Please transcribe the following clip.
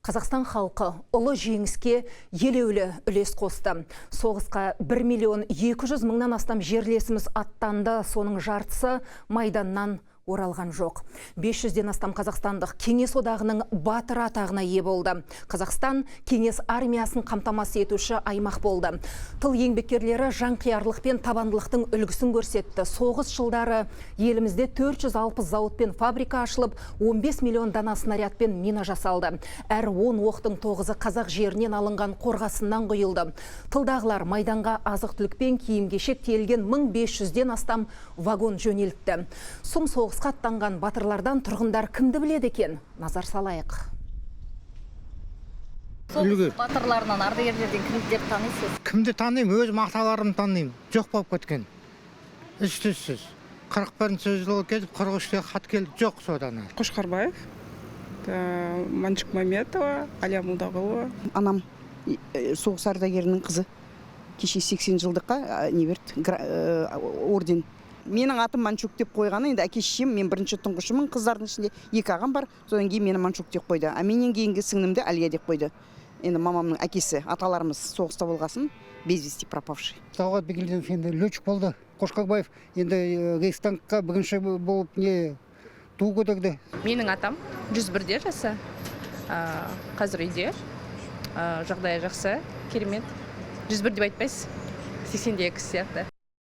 Қазақстан халқы ұлы жеңіске елеулі үлес қосты. Соғысқа 1.200.000-нан астам жерлесіміз аттанды, соның жартысы майданнан оралған жоқ. 500-ден астам қазақстандық Кеңес одағының батыры атағына ие болды. Қазақстан Кеңес армиясын қамтамасыз етуші аймақ болды. Тыл еңбеккерлері жанқиярлық пен табандылықтың үлгісін көрсетті. Соғыс жылдары елімізде 460 зауыт пен фабрика ашылып, 15 миллион дана снаряд пен мина жасалды. Әр 10 оқтың 9-ы қазақ жерінен алынған қорғасыннан құйылды. Тылдағылар майданға азық-түлікпен киім-кешек тиелген 1500-ден астам вагон жөнелтті. Сұм соғыс аттанған батырлардан тұрғындар кімді біледі екен? Назар салайық. Соғыс батырларынан, ардагерлерден кімді деп танисыз? Кімді танимын? Өз мақталарым танимын. Жоқ болып кеткен. Із-түзсіз. 41-ші жылы келіп, 43-те хат келді. Жоқ содан. Қошқарбаев, Маншық Маметова, Алия Молдағұлова. Анам соғыс ардагерінің қызы. Кеше 80 жылдыққа не берді? Орден. Менің атым Манчук деп қойғаны, енді әке-шешем, мен бірінші тұңғышымын, қыздардың ішінде 2 ағам бар, содан кейін мені Манчук деп қойды. Менен кейінгі сіңлімді Алия деп қойды. Енді мамамның әкесі, аталарымыз соғыста болғасын, без вести пропавший. Талғат Бекелденов енді летчик болды. Қошқарбаев енді Рейхстагқа бірінші болып не ту көтерді. Менің атам 101-де жасы. Қазір үйде. Жағдайы жақсы, керемет. 101 деп айтпайсыз, 80-де сияқты.